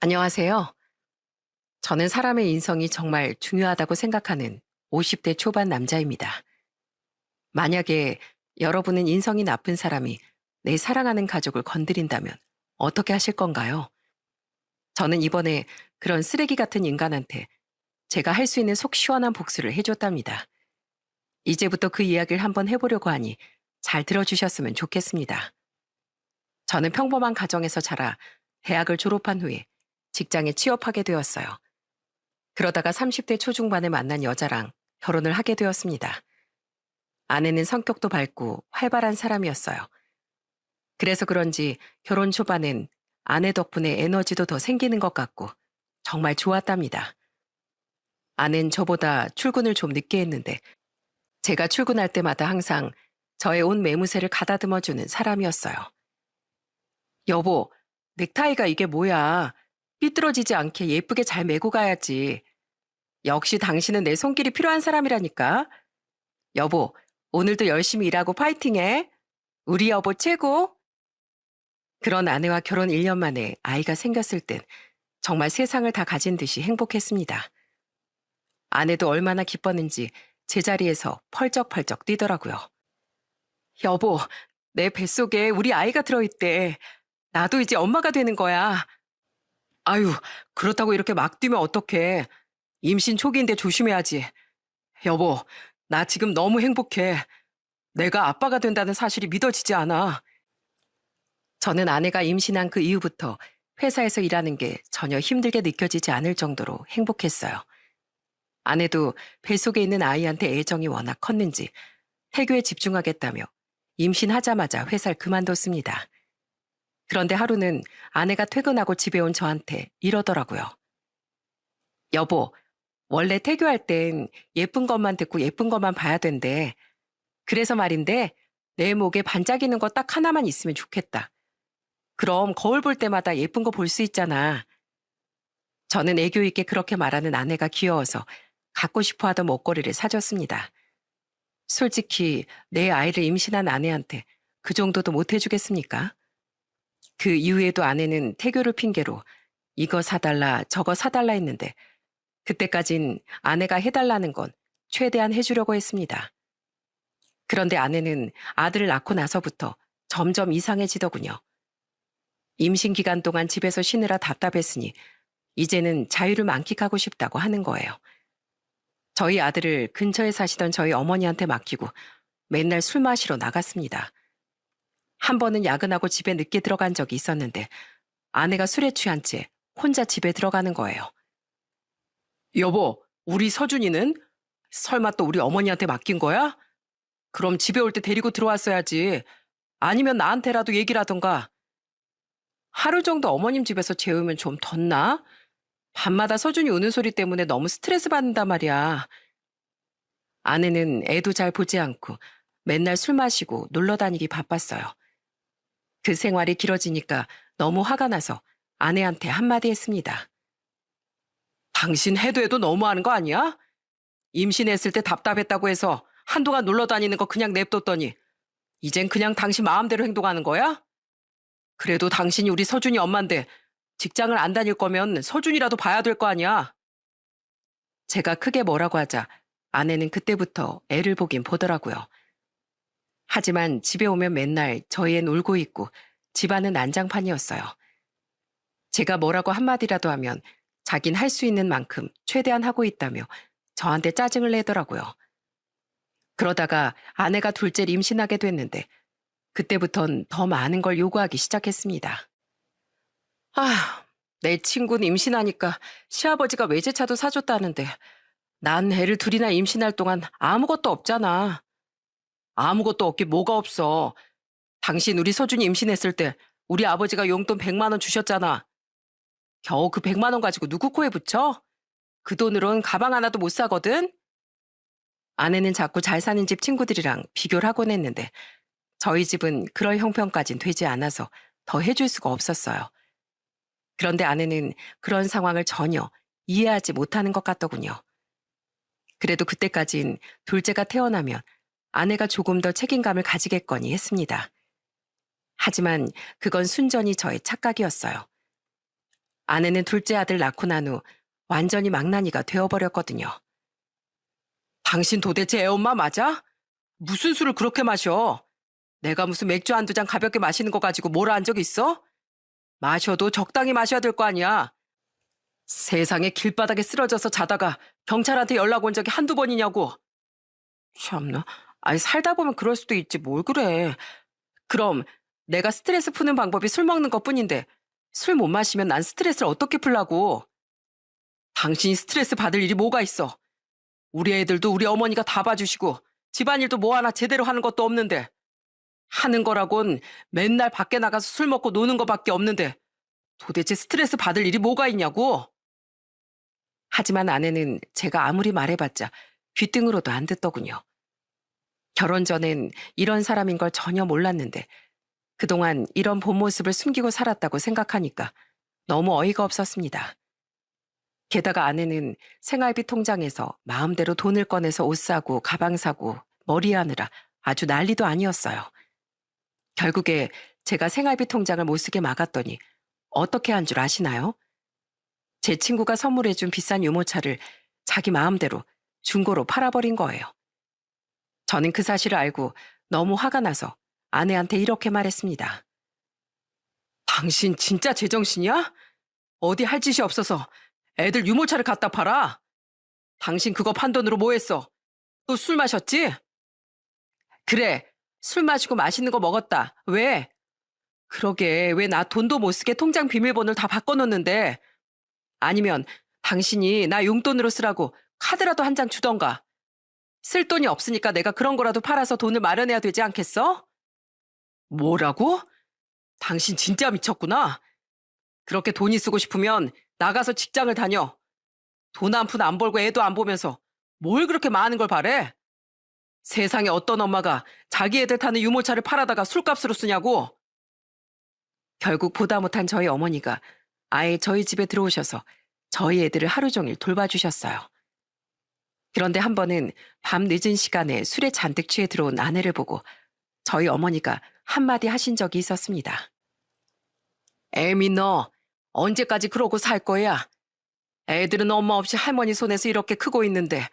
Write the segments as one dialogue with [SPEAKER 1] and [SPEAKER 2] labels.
[SPEAKER 1] 안녕하세요. 저는 사람의 인성이 정말 중요하다고 생각하는 50대 초반 남자입니다. 만약에 여러분은 인성이 나쁜 사람이 내 사랑하는 가족을 건드린다면 어떻게 하실 건가요? 저는 이번에 그런 쓰레기 같은 인간한테 제가 할 수 있는 속 시원한 복수를 해줬답니다. 이제부터 그 이야기를 한번 해보려고 하니 잘 들어주셨으면 좋겠습니다. 저는 평범한 가정에서 자라 대학을 졸업한 후에 직장에 취업하게 되었어요. 그러다가 30대 초중반에 만난 여자랑 결혼을 하게 되었습니다. 아내는 성격도 밝고 활발한 사람이었어요. 그래서 그런지 결혼 초반엔 아내 덕분에 에너지도 더 생기는 것 같고 정말 좋았답니다. 아내는 저보다 출근을 좀 늦게 했는데 제가 출근할 때마다 항상 저의 옷 매무새를 가다듬어주는 사람이었어요. 여보, 넥타이가 이게 뭐야? 삐뚤어지지 않게 예쁘게 잘 매고 가야지. 역시 당신은 내 손길이 필요한 사람이라니까. 여보, 오늘도 열심히 일하고 파이팅해. 우리 여보 최고. 그런 아내와 결혼 1년 만에 아이가 생겼을 땐 정말 세상을 다 가진 듯이 행복했습니다. 아내도 얼마나 기뻤는지 제자리에서 펄쩍펄쩍 뛰더라고요. 여보, 내 뱃속에 우리 아이가 들어있대. 나도 이제 엄마가 되는 거야. 아유, 그렇다고 이렇게 막 뛰면 어떡해. 임신 초기인데 조심해야지. 여보, 나 지금 너무 행복해. 내가 아빠가 된다는 사실이 믿어지지 않아. 저는 아내가 임신한 그 이후부터 회사에서 일하는 게 전혀 힘들게 느껴지지 않을 정도로 행복했어요. 아내도 뱃속에 있는 아이한테 애정이 워낙 컸는지 태교에 집중하겠다며 임신하자마자 회사를 그만뒀습니다. 그런데 하루는 아내가 퇴근하고 집에 온 저한테 이러더라고요. 여보, 원래 태교할 땐 예쁜 것만 듣고 예쁜 것만 봐야 된대. 그래서 말인데 내 목에 반짝이는 거 딱 하나만 있으면 좋겠다. 그럼 거울 볼 때마다 예쁜 거 볼 수 있잖아. 저는 애교 있게 그렇게 말하는 아내가 귀여워서 갖고 싶어 하던 목걸이를 사줬습니다. 솔직히 내 아이를 임신한 아내한테 그 정도도 못 해주겠습니까? 그 이후에도 아내는 태교를 핑계로 이거 사달라 저거 사달라 했는데 그때까진 아내가 해달라는 건 최대한 해주려고 했습니다. 그런데 아내는 아들을 낳고 나서부터 점점 이상해지더군요. 임신 기간 동안 집에서 쉬느라 답답했으니 이제는 자유를 만끽하고 싶다고 하는 거예요. 저희 아들을 근처에 사시던 저희 어머니한테 맡기고 맨날 술 마시러 나갔습니다. 한 번은 야근하고 집에 늦게 들어간 적이 있었는데 아내가 술에 취한 채 혼자 집에 들어가는 거예요. 여보, 우리 서준이는? 설마 또 우리 어머니한테 맡긴 거야? 그럼 집에 올 때 데리고 들어왔어야지. 아니면 나한테라도 얘기를 하던가. 하루 정도 어머님 집에서 재우면 좀 덧나? 밤마다 서준이 우는 소리 때문에 너무 스트레스 받는단 말이야. 아내는 애도 잘 보지 않고 맨날 술 마시고 놀러 다니기 바빴어요. 그 생활이 길어지니까 너무 화가 나서 아내한테 한마디 했습니다. 당신 해도 해도 너무하는 거 아니야? 임신했을 때 답답했다고 해서 한동안 놀러 다니는 거 그냥 냅뒀더니 이젠 그냥 당신 마음대로 행동하는 거야? 그래도 당신이 우리 서준이 엄만데 직장을 안 다닐 거면 서준이라도 봐야 될 거 아니야? 제가 크게 뭐라고 하자 아내는 그때부터 애를 보긴 보더라고요. 하지만 집에 오면 맨날 저희 앤 울고 있고 집안은 난장판이었어요. 제가 뭐라고 한마디라도 하면 자긴 할 수 있는 만큼 최대한 하고 있다며 저한테 짜증을 내더라고요. 그러다가 아내가 둘째를 임신하게 됐는데 그때부턴 더 많은 걸 요구하기 시작했습니다. 아, 내 친구는 임신하니까 시아버지가 외제차도 사줬다는데 난 애를 둘이나 임신할 동안 아무것도 없잖아. 아무것도 없긴 뭐가 없어. 당신 우리 서준이 임신했을 때 우리 아버지가 용돈 100만 원 주셨잖아. 겨우 그 100만 원 가지고 누구 코에 붙여? 그 돈으론 가방 하나도 못 사거든? 아내는 자꾸 잘 사는 집 친구들이랑 비교를 하곤 했는데 저희 집은 그럴 형편까진 되지 않아서 더 해줄 수가 없었어요. 그런데 아내는 그런 상황을 전혀 이해하지 못하는 것 같더군요. 그래도 그때까진 둘째가 태어나면 아내가 조금 더 책임감을 가지겠거니 했습니다. 하지만 그건 순전히 저의 착각이었어요. 아내는 둘째 아들 낳고 난 후 완전히 망나니가 되어버렸거든요. 당신 도대체 애 엄마 맞아? 무슨 술을 그렇게 마셔? 내가 무슨 맥주 한두 잔 가볍게 마시는 거 가지고 뭐라 한 적 있어? 마셔도 적당히 마셔야 될 거 아니야. 세상에 길바닥에 쓰러져서 자다가 경찰한테 연락 온 적이 한두 번이냐고. 참나. 아니 살다 보면 그럴 수도 있지 뭘 그래. 그럼 내가 스트레스 푸는 방법이 술 먹는 것뿐인데 술 못 마시면 난 스트레스를 어떻게 풀라고. 당신이 스트레스 받을 일이 뭐가 있어. 우리 애들도 우리 어머니가 다 봐주시고 집안일도 뭐 하나 제대로 하는 것도 없는데 하는 거라곤 맨날 밖에 나가서 술 먹고 노는 거밖에 없는데 도대체 스트레스 받을 일이 뭐가 있냐고. 하지만 아내는 제가 아무리 말해봤자 귓등으로도 안 듣더군요. 결혼 전엔 이런 사람인 걸 전혀 몰랐는데 그동안 이런 본 모습을 숨기고 살았다고 생각하니까 너무 어이가 없었습니다. 게다가 아내는 생활비 통장에서 마음대로 돈을 꺼내서 옷 사고 가방 사고 머리하느라 아주 난리도 아니었어요. 결국에 제가 생활비 통장을 못 쓰게 막았더니 어떻게 한 줄 아시나요? 제 친구가 선물해준 비싼 유모차를 자기 마음대로 중고로 팔아버린 거예요. 저는 그 사실을 알고 너무 화가 나서 아내한테 이렇게 말했습니다. 당신 진짜 제정신이야? 어디 할 짓이 없어서 애들 유모차를 갖다 팔아? 당신 그거 판 돈으로 뭐 했어? 또 술 마셨지? 그래, 술 마시고 맛있는 거 먹었다. 왜? 그러게 왜 나 돈도 못 쓰게 통장 비밀번호를 다 바꿔놓는데. 아니면 당신이 나 용돈으로 쓰라고 카드라도 한 장 주던가. 쓸 돈이 없으니까 내가 그런 거라도 팔아서 돈을 마련해야 되지 않겠어? 뭐라고? 당신 진짜 미쳤구나. 그렇게 돈이 쓰고 싶으면 나가서 직장을 다녀. 돈 한 푼 안 벌고 애도 안 보면서 뭘 그렇게 많은 걸 바래? 세상에 어떤 엄마가 자기 애들 타는 유모차를 팔아다가 술값으로 쓰냐고. 결국 보다 못한 저희 어머니가 아예 저희 집에 들어오셔서 저희 애들을 하루 종일 돌봐주셨어요. 그런데 한 번은 밤 늦은 시간에 술에 잔뜩 취해 들어온 아내를 보고 저희 어머니가 한마디 하신 적이 있었습니다. 애미 너 언제까지 그러고 살 거야? 애들은 엄마 없이 할머니 손에서 이렇게 크고 있는데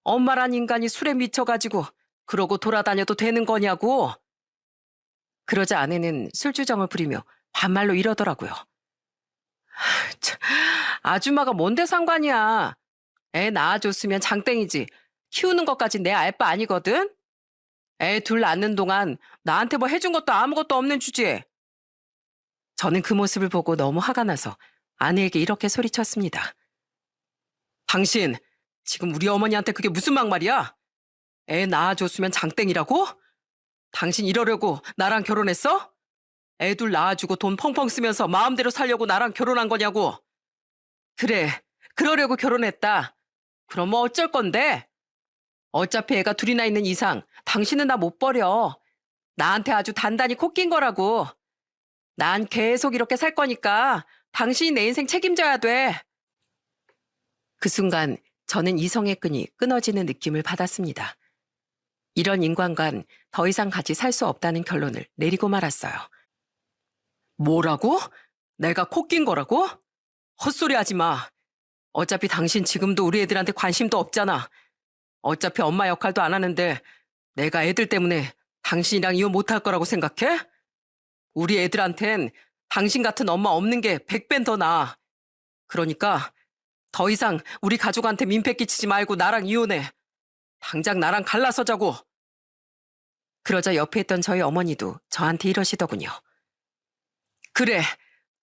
[SPEAKER 1] 엄마란 인간이 술에 미쳐가지고 그러고 돌아다녀도 되는 거냐고. 그러자 아내는 술주정을 부리며 반말로 이러더라고요. 참, 아줌마가 뭔데 상관이야. 애 낳아줬으면 장땡이지. 키우는 것까지 내 알 바 아니거든. 애 둘 낳는 동안 나한테 뭐 해준 것도 아무것도 없는 주제에. 저는 그 모습을 보고 너무 화가 나서 아내에게 이렇게 소리쳤습니다. 당신 지금 우리 어머니한테 그게 무슨 막말이야? 애 낳아줬으면 장땡이라고? 당신 이러려고 나랑 결혼했어? 애 둘 낳아주고 돈 펑펑 쓰면서 마음대로 살려고 나랑 결혼한 거냐고. 그래, 그러려고 결혼했다. 그럼 뭐 어쩔 건데? 어차피 애가 둘이나 있는 이상 당신은 나 못 버려. 나한테 아주 단단히 코 낀 거라고. 난 계속 이렇게 살 거니까 당신이 내 인생 책임져야 돼. 그 순간 저는 이성의 끈이 끊어지는 느낌을 받았습니다. 이런 인간과는 더 이상 같이 살 수 없다는 결론을 내리고 말았어요. 뭐라고? 내가 코 낀 거라고? 헛소리 하지 마. 어차피 당신 지금도 우리 애들한테 관심도 없잖아. 어차피 엄마 역할도 안 하는데 내가 애들 때문에 당신이랑 이혼 못할 거라고 생각해? 우리 애들한텐 당신 같은 엄마 없는 게 100배는 더 나아. 그러니까 더 이상 우리 가족한테 민폐 끼치지 말고 나랑 이혼해. 당장 나랑 갈라서자고. 그러자 옆에 있던 저희 어머니도 저한테 이러시더군요. 그래,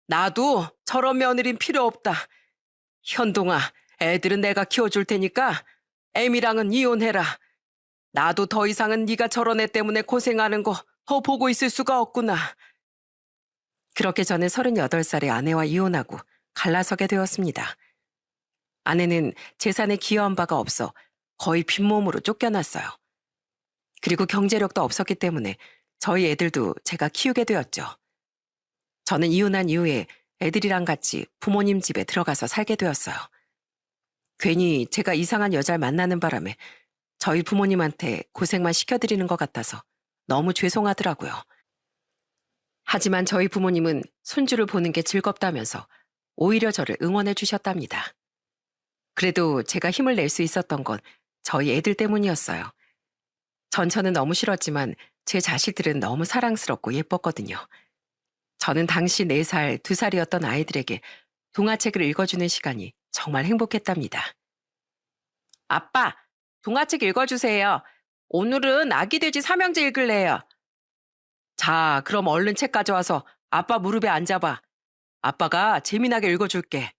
[SPEAKER 1] 나도 저런 며느린 필요 없다. 현동아, 애들은 내가 키워줄 테니까 애미랑은 이혼해라. 나도 더 이상은 네가 저런 애 때문에 고생하는 거 더 보고 있을 수가 없구나. 그렇게 저는 38살의 아내와 이혼하고 갈라서게 되었습니다. 아내는 재산에 기여한 바가 없어 거의 빈몸으로 쫓겨났어요. 그리고 경제력도 없었기 때문에 저희 애들도 제가 키우게 되었죠. 저는 이혼한 이후에 애들이랑 같이 부모님 집에 들어가서 살게 되었어요. 괜히 제가 이상한 여자를 만나는 바람에 저희 부모님한테 고생만 시켜드리는 것 같아서 너무 죄송하더라고요. 하지만 저희 부모님은 손주를 보는 게 즐겁다면서 오히려 저를 응원해 주셨답니다. 그래도 제가 힘을 낼 수 있었던 건 저희 애들 때문이었어요. 전처는 너무 싫었지만 제 자식들은 너무 사랑스럽고 예뻤거든요. 저는 당시 4살, 2살이었던 아이들에게 동화책을 읽어주는 시간이 정말 행복했답니다. 아빠, 동화책 읽어주세요. 오늘은 아기 돼지 삼형제 읽을래요. 자, 그럼 얼른 책 가져와서 아빠 무릎에 앉아봐. 아빠가 재미나게 읽어줄게.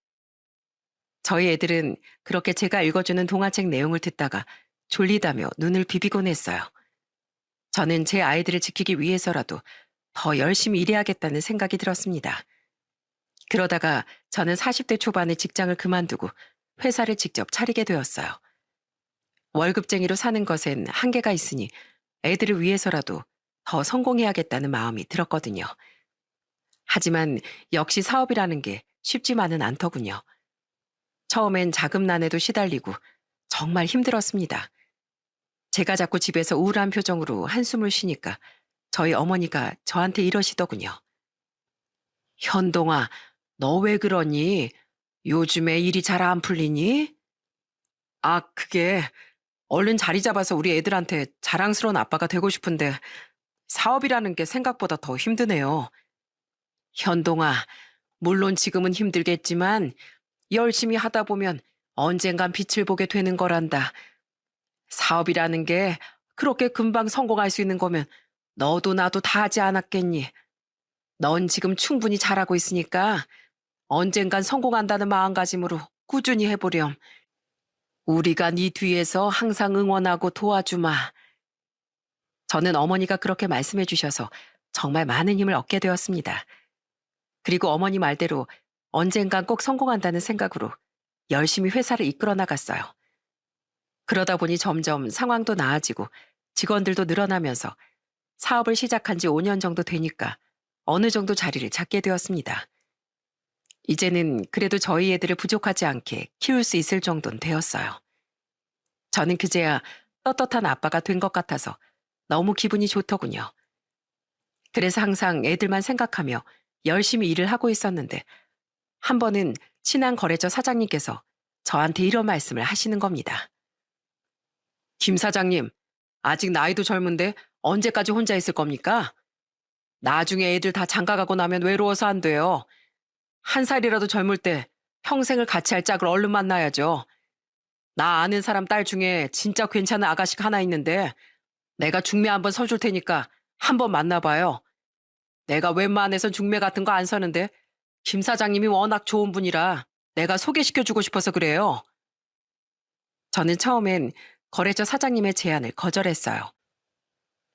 [SPEAKER 1] 저희 애들은 그렇게 제가 읽어주는 동화책 내용을 듣다가 졸리다며 눈을 비비곤 했어요. 저는 제 아이들을 지키기 위해서라도 더 열심히 일해야겠다는 생각이 들었습니다. 그러다가 저는 40대 초반에 직장을 그만두고 회사를 직접 차리게 되었어요. 월급쟁이로 사는 것엔 한계가 있으니 애들을 위해서라도 더 성공해야겠다는 마음이 들었거든요. 하지만 역시 사업이라는 게 쉽지만은 않더군요. 처음엔 자금난에도 시달리고 정말 힘들었습니다. 제가 자꾸 집에서 우울한 표정으로 한숨을 쉬니까 저희 어머니가 저한테 이러시더군요. 현동아, 너 왜 그러니? 요즘에 일이 잘 안 풀리니? 아, 그게 얼른 자리 잡아서 우리 애들한테 자랑스러운 아빠가 되고 싶은데 사업이라는 게 생각보다 더 힘드네요. 현동아, 물론 지금은 힘들겠지만 열심히 하다 보면 언젠간 빛을 보게 되는 거란다. 사업이라는 게 그렇게 금방 성공할 수 있는 거면 너도 나도 다 하지 않았겠니? 넌 지금 충분히 잘하고 있으니까 언젠간 성공한다는 마음가짐으로 꾸준히 해보렴. 우리가 네 뒤에서 항상 응원하고 도와주마. 저는 어머니가 그렇게 말씀해 주셔서 정말 많은 힘을 얻게 되었습니다. 그리고 어머니 말대로 언젠간 꼭 성공한다는 생각으로 열심히 회사를 이끌어 나갔어요. 그러다 보니 점점 상황도 나아지고 직원들도 늘어나면서 사업을 시작한 지 5년 정도 되니까 어느 정도 자리를 잡게 되었습니다. 이제는 그래도 저희 애들을 부족하지 않게 키울 수 있을 정도는 되었어요. 저는 그제야 떳떳한 아빠가 된 것 같아서 너무 기분이 좋더군요. 그래서 항상 애들만 생각하며 열심히 일을 하고 있었는데 한 번은 친한 거래처 사장님께서 저한테 이런 말씀을 하시는 겁니다. 김 사장님, 아직 나이도 젊은데 언제까지 혼자 있을 겁니까? 나중에 애들 다 장가가고 나면 외로워서 안 돼요. 1살이라도 젊을 때 평생을 같이 할 짝을 얼른 만나야죠. 나 아는 사람 딸 중에 진짜 괜찮은 아가씨가 하나 있는데 내가 중매 한번 서줄 테니까 한번 만나봐요. 내가 웬만해선 중매 같은 거 안 서는데 김 사장님이 워낙 좋은 분이라 내가 소개시켜주고 싶어서 그래요. 저는 처음엔 거래처 사장님의 제안을 거절했어요.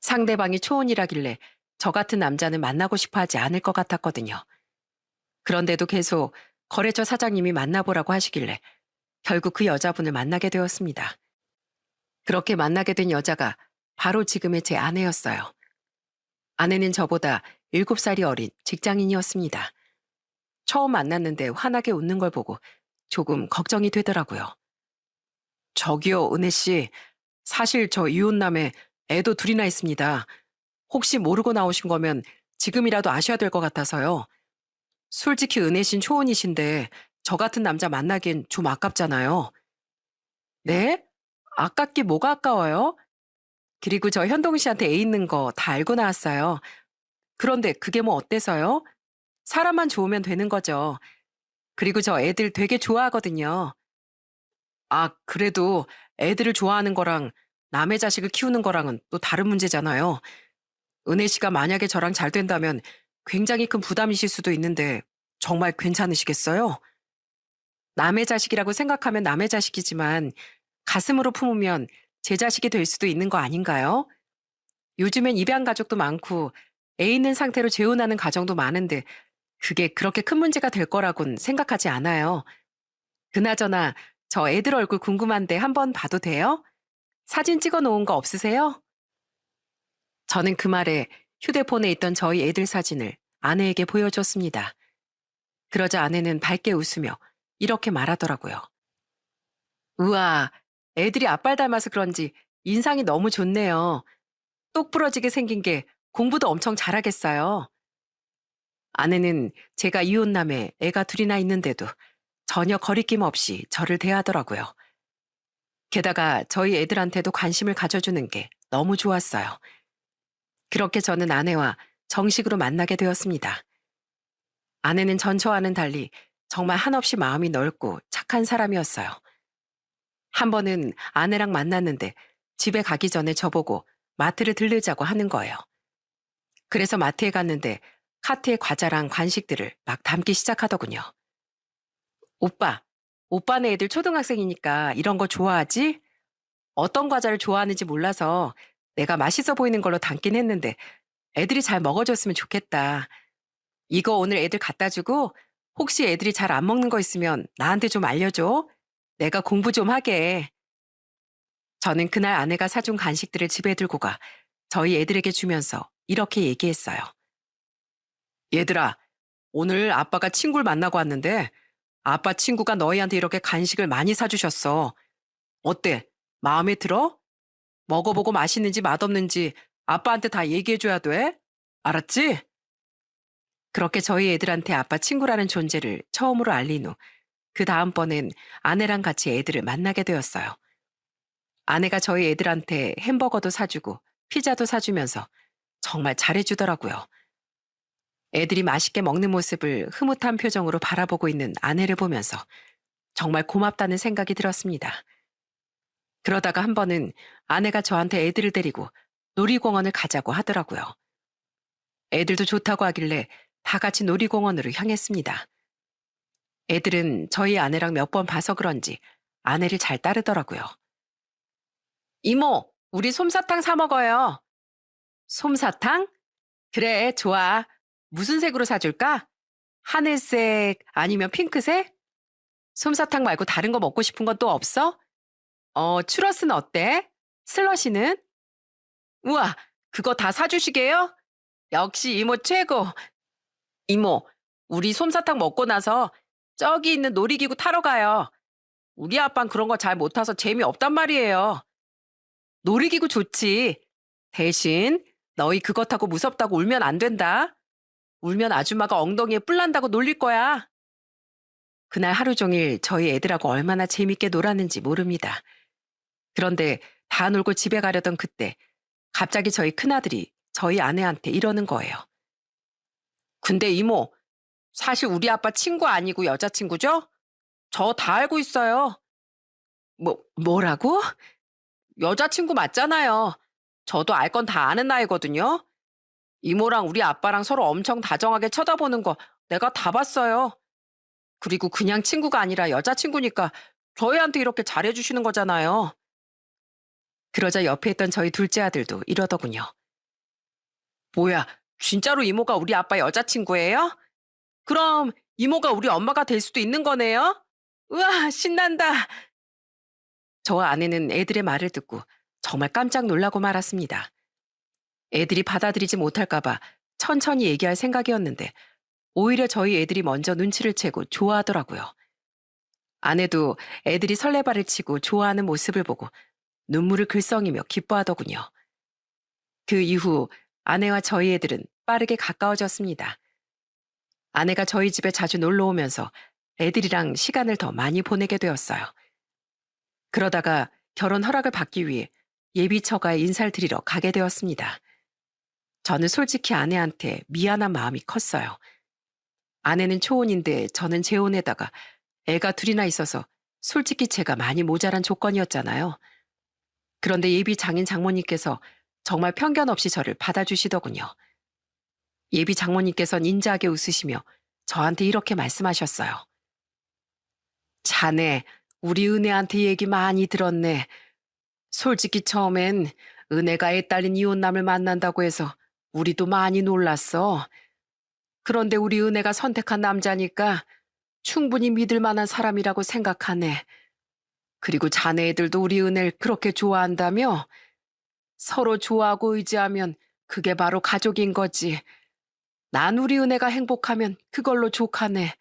[SPEAKER 1] 상대방이 초혼이라길래 저 같은 남자는 만나고 싶어 하지 않을 것 같았거든요. 그런데도 계속 거래처 사장님이 만나보라고 하시길래 결국 그 여자분을 만나게 되었습니다. 그렇게 만나게 된 여자가 바로 지금의 제 아내였어요. 아내는 저보다 7살이 어린 직장인이었습니다. 처음 만났는데 환하게 웃는 걸 보고 조금 걱정이 되더라고요. 저기요, 은혜 씨. 사실 저 이혼남에 애도 둘이나 있습니다. 혹시 모르고 나오신 거면 지금이라도 아셔야 될 것 같아서요. 솔직히 은혜 씨는 초혼이신데 저 같은 남자 만나기엔 좀 아깝잖아요. 네? 아깝게 뭐가 아까워요? 그리고 저 현동 씨한테 애 있는 거 다 알고 나왔어요. 그런데 그게 뭐 어때서요? 사람만 좋으면 되는 거죠. 그리고 저 애들 되게 좋아하거든요. 아, 그래도 애들을 좋아하는 거랑 남의 자식을 키우는 거랑은 또 다른 문제잖아요. 은혜 씨가 만약에 저랑 잘 된다면 굉장히 큰 부담이실 수도 있는데 정말 괜찮으시겠어요? 남의 자식이라고 생각하면 남의 자식이지만 가슴으로 품으면 제 자식이 될 수도 있는 거 아닌가요? 요즘엔 입양 가족도 많고 애 있는 상태로 재혼하는 가정도 많은데 그게 그렇게 큰 문제가 될 거라고는 생각하지 않아요. 그나저나 저 애들 얼굴 궁금한데 한번 봐도 돼요? 사진 찍어 놓은 거 없으세요? 저는 그 말에 휴대폰에 있던 저희 애들 사진을 아내에게 보여줬습니다. 그러자 아내는 밝게 웃으며 이렇게 말하더라고요. 우와, 애들이 아빠를 닮아서 그런지 인상이 너무 좋네요. 똑부러지게 생긴 게 공부도 엄청 잘하겠어요. 아내는 제가 이혼남에 애가 둘이나 있는데도 전혀 거리낌 없이 저를 대하더라고요. 게다가 저희 애들한테도 관심을 가져주는 게 너무 좋았어요. 그렇게 저는 아내와 정식으로 만나게 되었습니다. 아내는 전처와는 달리 정말 한없이 마음이 넓고 착한 사람이었어요. 한 번은 아내랑 만났는데 집에 가기 전에 저보고 마트를 들르자고 하는 거예요. 그래서 마트에 갔는데 카트에 과자랑 간식들을 막 담기 시작하더군요. 오빠, 오빠네 애들 초등학생이니까 이런 거 좋아하지? 어떤 과자를 좋아하는지 몰라서 내가 맛있어 보이는 걸로 담긴 했는데 애들이 잘 먹어줬으면 좋겠다. 이거 오늘 애들 갖다 주고 혹시 애들이 잘 안 먹는 거 있으면 나한테 좀 알려줘. 내가 공부 좀 하게. 저는 그날 아내가 사준 간식들을 집에 들고 가 저희 애들에게 주면서 이렇게 얘기했어요. 얘들아, 오늘 아빠가 친구를 만나고 왔는데 아빠 친구가 너희한테 이렇게 간식을 많이 사주셨어. 어때? 마음에 들어? 먹어보고 맛있는지 맛없는지 아빠한테 다 얘기해줘야 돼. 알았지? 그렇게 저희 애들한테 아빠 친구라는 존재를 처음으로 알린 후 그 다음번엔 아내랑 같이 애들을 만나게 되었어요. 아내가 저희 애들한테 햄버거도 사주고 피자도 사주면서 정말 잘해주더라고요. 애들이 맛있게 먹는 모습을 흐뭇한 표정으로 바라보고 있는 아내를 보면서 정말 고맙다는 생각이 들었습니다. 그러다가 한 번은 아내가 저한테 애들을 데리고 놀이공원을 가자고 하더라고요. 애들도 좋다고 하길래 다 같이 놀이공원으로 향했습니다. 애들은 저희 아내랑 몇 번 봐서 그런지 아내를 잘 따르더라고요. 이모, 우리 솜사탕 사 먹어요. 솜사탕? 그래, 좋아. 무슨 색으로 사줄까? 하늘색 아니면 핑크색? 솜사탕 말고 다른 거 먹고 싶은 건 또 없어? 추러스는 어때? 슬러시는? 우와, 그거 다 사주시게요? 역시 이모 최고. 이모, 우리 솜사탕 먹고 나서 저기 있는 놀이기구 타러 가요. 우리 아빤 그런 거 잘 못 타서 재미없단 말이에요. 놀이기구 좋지. 대신 너희 그거 타고 무섭다고 울면 안 된다. 울면 아줌마가 엉덩이에 뿔 난다고 놀릴 거야. 그날 하루 종일 저희 애들하고 얼마나 재밌게 놀았는지 모릅니다. 그런데 다 놀고 집에 가려던 그때 갑자기 저희 큰아들이 저희 아내한테 이러는 거예요. 근데 이모, 사실 우리 아빠 친구 아니고 여자친구죠? 저 다 알고 있어요. 뭐라고? 여자친구 맞잖아요. 저도 알 건 다 아는 나이거든요. 이모랑 우리 아빠랑 서로 엄청 다정하게 쳐다보는 거 내가 다 봤어요. 그리고 그냥 친구가 아니라 여자친구니까 저희한테 이렇게 잘해주시는 거잖아요. 그러자 옆에 있던 저희 둘째 아들도 이러더군요. 뭐야, 진짜로 이모가 우리 아빠 여자친구예요? 그럼 이모가 우리 엄마가 될 수도 있는 거네요? 우와, 신난다. 저와 아내는 애들의 말을 듣고 정말 깜짝 놀라고 말았습니다. 애들이 받아들이지 못할까봐 천천히 얘기할 생각이었는데 오히려 저희 애들이 먼저 눈치를 채고 좋아하더라고요. 아내도 애들이 설레발을 치고 좋아하는 모습을 보고 눈물을 글썽이며 기뻐하더군요. 그 이후 아내와 저희 애들은 빠르게 가까워졌습니다. 아내가 저희 집에 자주 놀러 오면서 애들이랑 시간을 더 많이 보내게 되었어요. 그러다가 결혼 허락을 받기 위해 예비 처가에 인사를 드리러 가게 되었습니다. 저는 솔직히 아내한테 미안한 마음이 컸어요. 아내는 초혼인데 저는 재혼에다가 애가 둘이나 있어서 솔직히 제가 많이 모자란 조건이었잖아요. 그런데 예비 장인 장모님께서 정말 편견 없이 저를 받아주시더군요. 예비 장모님께서는 인자하게 웃으시며 저한테 이렇게 말씀하셨어요. 자네, 우리 은혜한테 얘기 많이 들었네. 솔직히 처음엔 은혜가 애 딸린 이혼남을 만난다고 해서 우리도 많이 놀랐어. 그런데 우리 은혜가 선택한 남자니까 충분히 믿을 만한 사람이라고 생각하네. 그리고 자네 애들도 우리 은혜를 그렇게 좋아한다며? 서로 좋아하고 의지하면 그게 바로 가족인 거지. 난 우리 은혜가 행복하면 그걸로 족하네.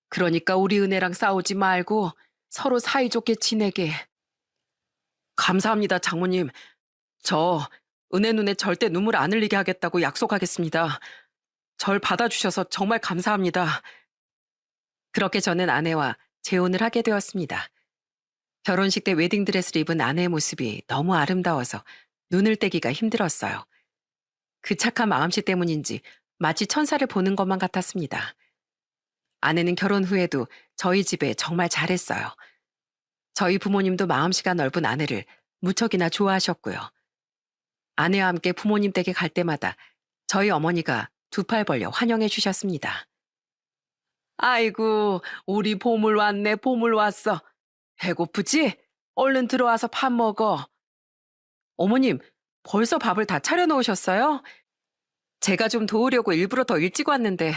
[SPEAKER 1] 그러니까 우리 은혜랑 싸우지 말고 서로 사이좋게 지내게. 감사합니다, 장모님. 저 은혜 눈에 절대 눈물 안 흘리게 하겠다고 약속하겠습니다. 절 받아주셔서 정말 감사합니다. 그렇게 저는 아내와 재혼을 하게 되었습니다. 결혼식 때 웨딩드레스를 입은 아내의 모습이 너무 아름다워서 눈을 떼기가 힘들었어요. 그 착한 마음씨 때문인지 마치 천사를 보는 것만 같았습니다. 아내는 결혼 후에도 저희 집에 정말 잘했어요. 저희 부모님도 마음씨가 넓은 아내를 무척이나 좋아하셨고요. 아내와 함께 부모님 댁에 갈 때마다 저희 어머니가 두 팔 벌려 환영해 주셨습니다. 아이고, 우리 보물 왔네, 보물 왔어. 배고프지? 얼른 들어와서 밥 먹어. 어머님, 벌써 밥을 다 차려놓으셨어요? 제가 좀 도우려고 일부러 더 일찍 왔는데.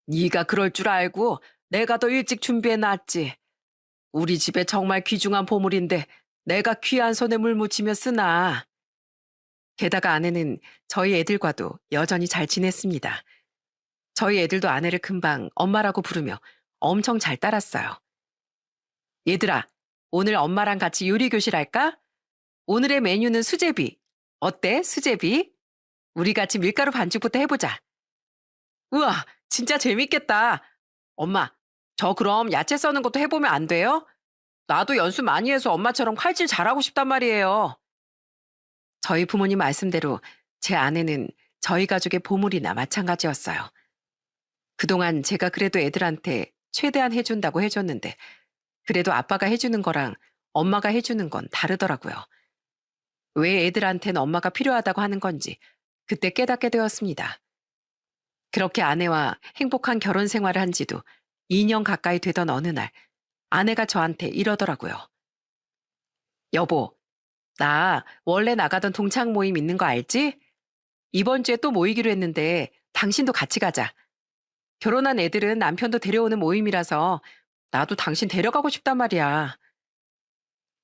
[SPEAKER 1] 네가 그럴 줄 알고 내가 더 일찍 준비해놨지. 우리 집에 정말 귀중한 보물인데 내가 귀한 손에 물 묻히며 쓰나. 게다가 아내는 저희 애들과도 여전히 잘 지냈습니다. 저희 애들도 아내를 금방 엄마라고 부르며 엄청 잘 따랐어요. 얘들아, 오늘 엄마랑 같이 요리 교실 할까? 오늘의 메뉴는 수제비. 어때, 수제비? 우리 같이 밀가루 반죽부터 해보자. 우와, 진짜 재밌겠다. 엄마, 저 그럼 야채 써는 것도 해보면 안 돼요? 나도 연습 많이 해서 엄마처럼 칼질 잘하고 싶단 말이에요. 저희 부모님 말씀대로 제 아내는 저희 가족의 보물이나 마찬가지였어요. 그동안 제가 그래도 애들한테 최대한 해준다고 해줬는데 그래도 아빠가 해주는 거랑 엄마가 해주는 건 다르더라고요. 왜 애들한테는 엄마가 필요하다고 하는 건지 그때 깨닫게 되었습니다. 그렇게 아내와 행복한 결혼 생활을 한 지도 2년 가까이 되던 어느 날 아내가 저한테 이러더라고요. 여보, 나 원래 나가던 동창 모임 있는 거 알지? 이번 주에 또 모이기로 했는데 당신도 같이 가자. 결혼한 애들은 남편도 데려오는 모임이라서 나도 당신 데려가고 싶단 말이야.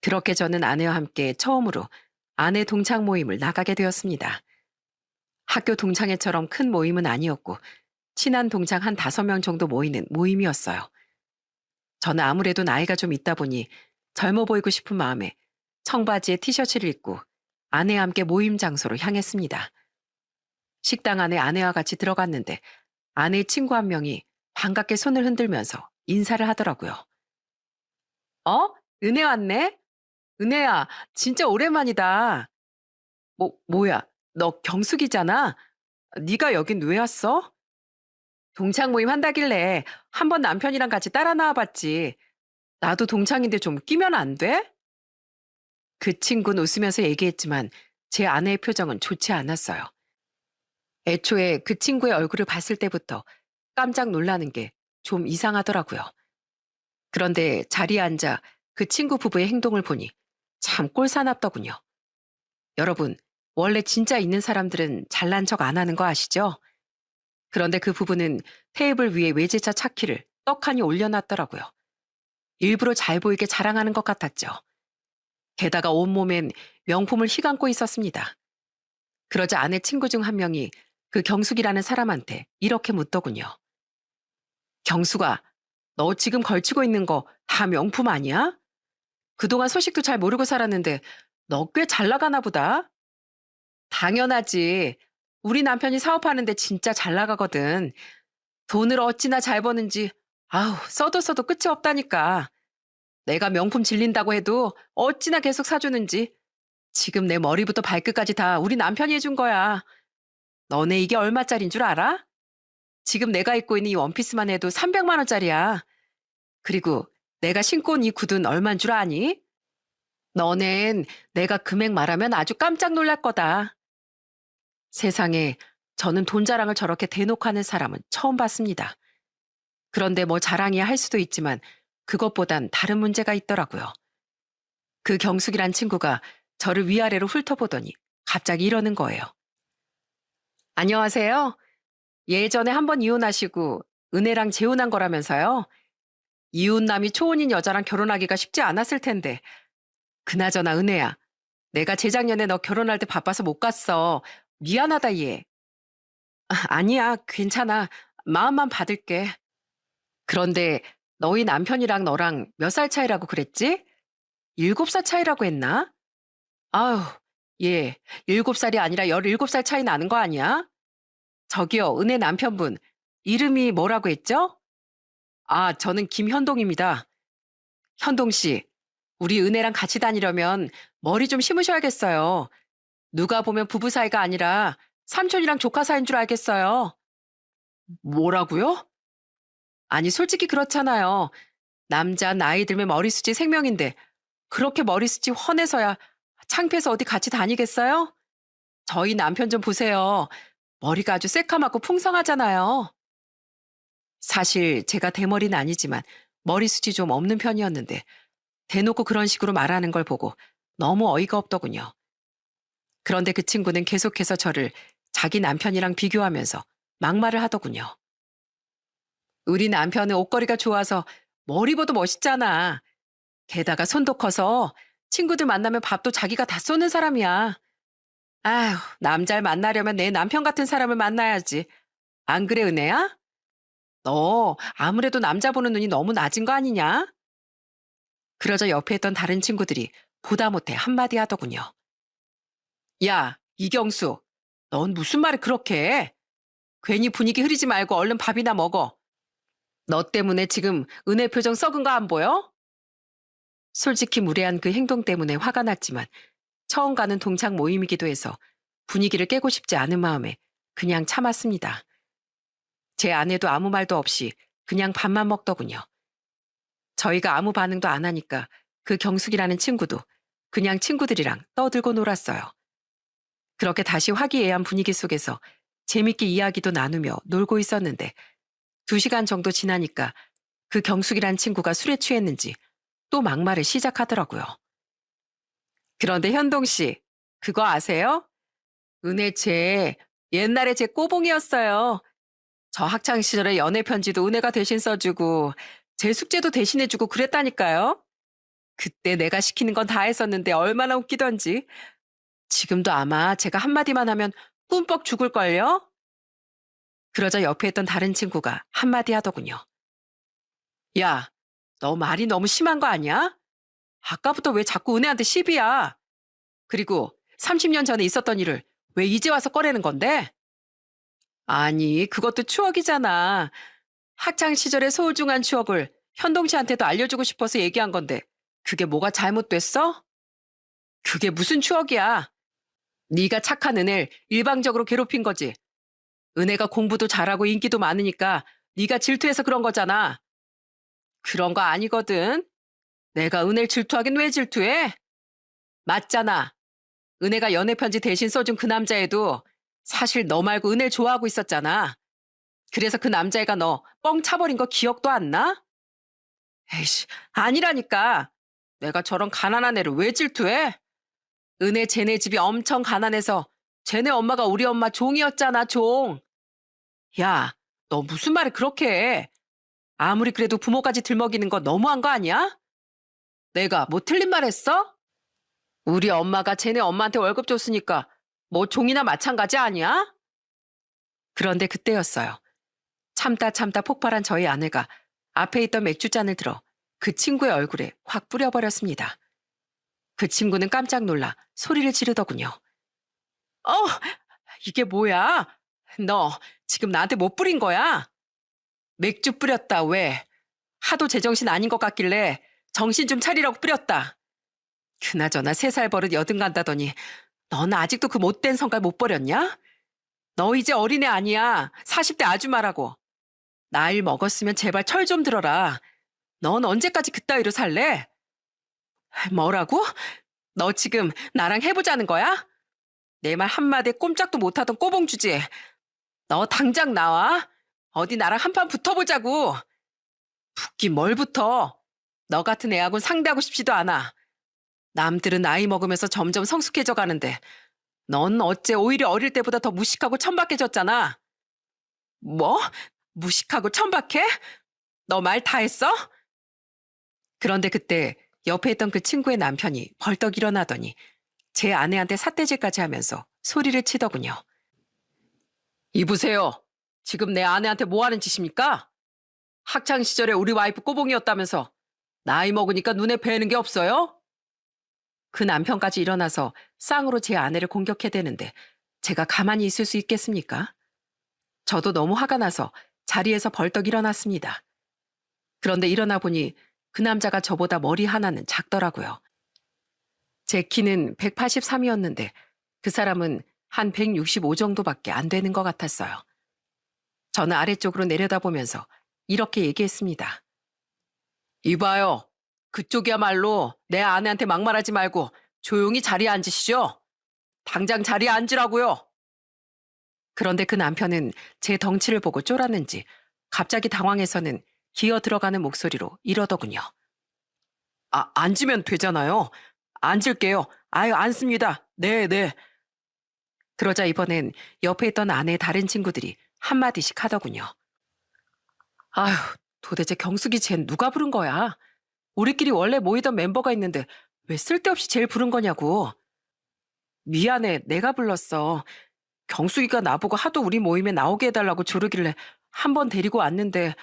[SPEAKER 1] 그렇게 저는 아내와 함께 처음으로 아내 동창 모임을 나가게 되었습니다. 학교 동창회처럼 큰 모임은 아니었고 친한 동창 한 5명 정도 모이는 모임이었어요. 저는 아무래도 나이가 좀 있다 보니 젊어 보이고 싶은 마음에 청바지에 티셔츠를 입고 아내와 함께 모임 장소로 향했습니다. 식당 안에 아내와 같이 들어갔는데 아내의 친구 한 명이 반갑게 손을 흔들면서 인사를 하더라고요. 어? 은혜 왔네? 은혜야, 진짜 오랜만이다. 뭐야, 너 경숙이잖아? 네가 여긴 왜 왔어? 동창 모임 한다길래 한번 남편이랑 같이 따라 나와봤지. 나도 동창인데 좀 끼면 안 돼? 그 친구는 웃으면서 얘기했지만 제 아내의 표정은 좋지 않았어요. 애초에 그 친구의 얼굴을 봤을 때부터 깜짝 놀라는 게 좀 이상하더라고요. 그런데 자리에 앉아 그 친구 부부의 행동을 보니 참 꼴사납더군요. 여러분, 원래 진짜 있는 사람들은 잘난 척 안 하는 거 아시죠? 그런데 그 부부는 테이블 위에 외제차 차키를 떡하니 올려놨더라고요. 일부러 잘 보이게 자랑하는 것 같았죠. 게다가 온몸엔 명품을 휘감고 있었습니다. 그러자 아내 친구 중 한 명이 그 경숙이라는 사람한테 이렇게 묻더군요. 경숙아, 너 지금 걸치고 있는 거 다 명품 아니야? 그동안 소식도 잘 모르고 살았는데 너 꽤 잘 나가나 보다. 당연하지. 우리 남편이 사업하는데 진짜 잘 나가거든. 돈을 어찌나 잘 버는지 아우 써도 끝이 없다니까. 내가 명품 질린다고 해도 어찌나 계속 사주는지. 지금 내 머리부터 발끝까지 다 우리 남편이 해준 거야. 너네 이게 얼마짜린 줄 알아? 지금 내가 입고 있는 이 원피스만 해도 300만 원짜리야. 그리고 내가 신고 온 이 굿은 얼만 줄 아니? 너넨 내가 금액 말하면 아주 깜짝 놀랄 거다. 세상에 저는 돈 자랑을 저렇게 대놓고 하는 사람은 처음 봤습니다. 그런데 뭐 자랑이야 할 수도 있지만 그것보단 다른 문제가 있더라고요. 그 경숙이란 친구가 저를 위아래로 훑어보더니 갑자기 이러는 거예요. 안녕하세요. 예전에 한 번 이혼하시고 은혜랑 재혼한 거라면서요? 이웃남이 초혼인 여자랑 결혼하기가 쉽지 않았을 텐데. 그나저나 은혜야. 내가 재작년에 너 결혼할 때 바빠서 못 갔어. 미안하다 얘. 아니야, 괜찮아. 마음만 받을게. 그런데 너희 남편이랑 너랑 몇 살 차이라고 그랬지? 7살 차이라고 했나? 아휴, 얘 7살이 아니라 17살 차이 나는 거 아니야? 저기요, 은혜 남편분. 이름이 뭐라고 했죠? 아, 저는 김현동입니다. 현동 씨, 우리 은혜랑 같이 다니려면 머리 좀 심으셔야겠어요. 누가 보면 부부 사이가 아니라 삼촌이랑 조카 사이인 줄 알겠어요. 뭐라고요? 아니, 솔직히 그렇잖아요. 남자 나이 들면 머리숱이 생명인데 그렇게 머리숱이 훤해서야 창피해서 어디 같이 다니겠어요? 저희 남편 좀 보세요. 머리가 아주 새까맣고 풍성하잖아요. 사실 제가 대머리는 아니지만 머리숱이 좀 없는 편이었는데 대놓고 그런 식으로 말하는 걸 보고 너무 어이가 없더군요. 그런데 그 친구는 계속해서 저를 자기 남편이랑 비교하면서 막말을 하더군요. 우리 남편은 옷걸이가 좋아서 머리보도 멋있잖아. 게다가 손도 커서 친구들 만나면 밥도 자기가 다 쏘는 사람이야. 아휴, 남자를 만나려면 내 남편 같은 사람을 만나야지. 안 그래, 은혜야? 너 아무래도 남자 보는 눈이 너무 낮은 거 아니냐? 그러자 옆에 있던 다른 친구들이 보다 못해 한마디 하더군요. 야, 이경수, 넌 무슨 말을 그렇게 해? 괜히 분위기 흐리지 말고 얼른 밥이나 먹어. 너 때문에 지금 은혜 표정 썩은 거 안 보여? 솔직히 무례한 그 행동 때문에 화가 났지만 처음 가는 동창 모임이기도 해서 분위기를 깨고 싶지 않은 마음에 그냥 참았습니다. 제 아내도 아무 말도 없이 그냥 밥만 먹더군요. 저희가 아무 반응도 안 하니까 그 경숙이라는 친구도 그냥 친구들이랑 떠들고 놀았어요. 그렇게 다시 화기애애한 분위기 속에서 재밌게 이야기도 나누며 놀고 있었는데 2시간 정도 지나니까 그 경숙이란 친구가 술에 취했는지 또 막말을 시작하더라고요. 그런데 현동 씨, 그거 아세요? 은혜 쟤 옛날에 제 꼬봉이었어요. 저 학창 시절에 연애 편지도 은혜가 대신 써주고 제 숙제도 대신해주고 그랬다니까요. 그때 내가 시키는 건 다 했었는데 얼마나 웃기던지. 지금도 아마 제가 한마디만 하면 꿈뻑 죽을걸요? 그러자 옆에 있던 다른 친구가 한마디 하더군요. 야, 너 말이 너무 심한 거 아니야? 아까부터 왜 자꾸 은혜한테 시비야? 그리고 30년 전에 있었던 일을 왜 이제 와서 꺼내는 건데? 아니, 그것도 추억이잖아. 학창 시절의 소중한 추억을 현동 씨한테도 알려주고 싶어서 얘기한 건데 그게 뭐가 잘못됐어? 그게 무슨 추억이야? 네가 착한 은혜를 일방적으로 괴롭힌 거지. 은혜가 공부도 잘하고 인기도 많으니까 네가 질투해서 그런 거잖아. 그런 거 아니거든. 내가 은혜를 질투하긴 왜 질투해? 맞잖아. 은혜가 연애 편지 대신 써준 그 남자애도 사실 너 말고 은혜를 좋아하고 있었잖아. 그래서 그 남자애가 너 뻥 차버린 거 기억도 안 나? 에이씨, 아니라니까. 내가 저런 가난한 애를 왜 질투해? 은혜 쟤네 집이 엄청 가난해서 쟤네 엄마가 우리 엄마 종이었잖아, 종. 야, 너 무슨 말을 그렇게 해? 아무리 그래도 부모까지 들먹이는 거 너무한 거 아니야? 내가 뭐 틀린 말 했어? 우리 엄마가 쟤네 엄마한테 월급 줬으니까 뭐 종이나 마찬가지 아니야? 그런데 그때였어요. 참다 참다 폭발한 저희 아내가 앞에 있던 맥주잔을 들어 그 친구의 얼굴에 확 뿌려버렸습니다. 그 친구는 깜짝 놀라 소리를 지르더군요. 어, 이게 뭐야? 너 지금 나한테 못 뿌린 거야? 맥주 뿌렸다, 왜? 하도 제정신 아닌 것 같길래 정신 좀 차리라고 뿌렸다. 그나저나 3살 버릇 여든 간다더니 넌 아직도 그 못된 성깔 못 버렸냐? 너 이제 어린애 아니야. 40대 아줌마라고. 나이 먹었으면 제발 철 좀 들어라. 넌 언제까지 그따위로 살래? 뭐라고? 너 지금 나랑 해보자는 거야? 내 말 한마디에 꼼짝도 못하던 꼬봉 주제. 너 당장 나와. 어디 나랑 한판 붙어보자고. 붙긴 뭘 붙어. 너 같은 애하고는 상대하고 싶지도 않아. 남들은 나이 먹으면서 점점 성숙해져 가는데 넌 어째 오히려 어릴 때보다 더 무식하고 천박해졌잖아. 뭐? 무식하고 천박해? 너 말 다 했어? 그런데 그때 옆에 있던 그 친구의 남편이 벌떡 일어나더니 제 아내한테 삿대질까지 하면서 소리를 치더군요. 이보세요. 지금 내 아내한테 뭐 하는 짓입니까? 학창 시절에 우리 와이프 꼬봉이었다면서 나이 먹으니까 눈에 뵈는 게 없어요? 그 남편까지 일어나서 쌍으로 제 아내를 공격해대는데 제가 가만히 있을 수 있겠습니까? 저도 너무 화가 나서 자리에서 벌떡 일어났습니다. 그런데 일어나 보니 그 남자가 저보다 머리 하나는 작더라고요. 제 키는 183이었는데 그 사람은 한 165 정도밖에 안 되는 것 같았어요. 저는 아래쪽으로 내려다보면서 이렇게 얘기했습니다. 이봐요. 그쪽이야말로 내 아내한테 막말하지 말고 조용히 자리에 앉으시죠. 당장 자리에 앉으라고요. 그런데 그 남편은 제 덩치를 보고 쫄았는지 갑자기 당황해서는 기어 들어가는 목소리로 이러더군요. 앉으면 되잖아요. 앉을게요. 아유, 앉습니다. 네, 네. 그러자 이번엔 옆에 있던 아내의 다른 친구들이 한마디씩 하더군요. 아휴, 도대체 경숙이 쟨 누가 부른 거야? 우리끼리 원래 모이던 멤버가 있는데 왜 쓸데없이 쟤를 부른 거냐고. 미안해, 내가 불렀어. 경숙이가 나보고 하도 우리 모임에 나오게 해달라고 조르길래 한 번 데리고 왔는데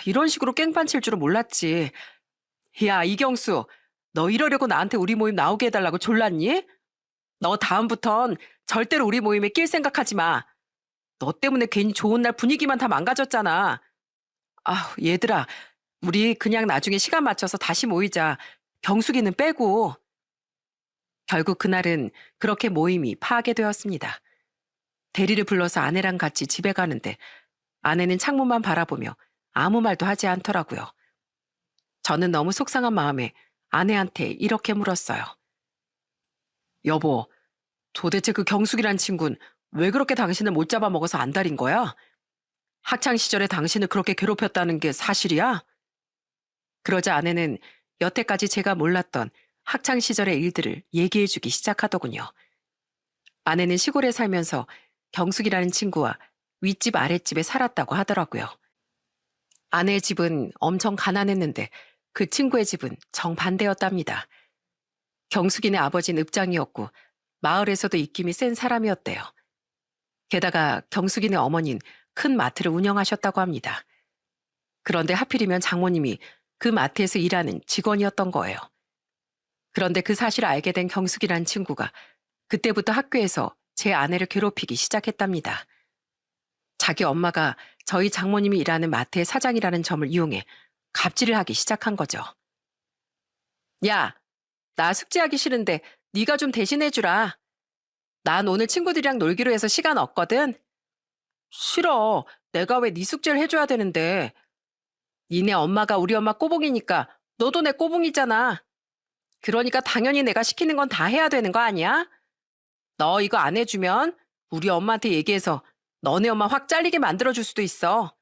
[SPEAKER 1] 이런 식으로 깽판 칠 줄은 몰랐지. 야, 이경수, 너 이러려고 나한테 우리 모임 나오게 해달라고 졸랐니? 너 다음부턴 절대로 우리 모임에 낄 생각하지 마. 너 때문에 괜히 좋은 날 분위기만 다 망가졌잖아. 얘들아, 우리 그냥 나중에 시간 맞춰서 다시 모이자. 경숙이는 빼고. 결국 그날은 그렇게 모임이 파괴되었습니다. 대리를 불러서 아내랑 같이 집에 가는데 아내는 창문만 바라보며 아무 말도 하지 않더라고요. 저는 너무 속상한 마음에 아내한테 이렇게 물었어요. 여보, 도대체 그 경숙이란 친구는 왜 그렇게 당신을 못 잡아먹어서 안달인 거야? 학창 시절에 당신을 그렇게 괴롭혔다는 게 사실이야? 그러자 아내는 여태까지 제가 몰랐던 학창 시절의 일들을 얘기해주기 시작하더군요. 아내는 시골에 살면서 경숙이라는 친구와 윗집 아랫집에 살았다고 하더라고요. 아내의 집은 엄청 가난했는데 그 친구의 집은 정반대였답니다. 경숙이네 아버지는 읍장이었고 마을에서도 입김이 센 사람이었대요. 게다가 경숙이네 어머니는 큰 마트를 운영하셨다고 합니다. 그런데 하필이면 장모님이 그 마트에서 일하는 직원이었던 거예요. 그런데 그 사실을 알게 된 경숙이란 친구가 그때부터 학교에서 제 아내를 괴롭히기 시작했답니다. 자기 엄마가 저희 장모님이 일하는 마트의 사장이라는 점을 이용해 갑질을 하기 시작한 거죠. 야, 나 숙제하기 싫은데 네가 좀 대신해주라. 난 오늘 친구들이랑 놀기로 해서 시간 없거든. 싫어. 내가 왜 네 숙제를 해줘야 되는데. 니네 엄마가 우리 엄마 꼬봉이니까 너도 내 꼬봉이잖아. 그러니까 당연히 내가 시키는 건 다 해야 되는 거 아니야? 너 이거 안 해주면 우리 엄마한테 얘기해서 너네 엄마 확 잘리게 만들어줄 수도 있어.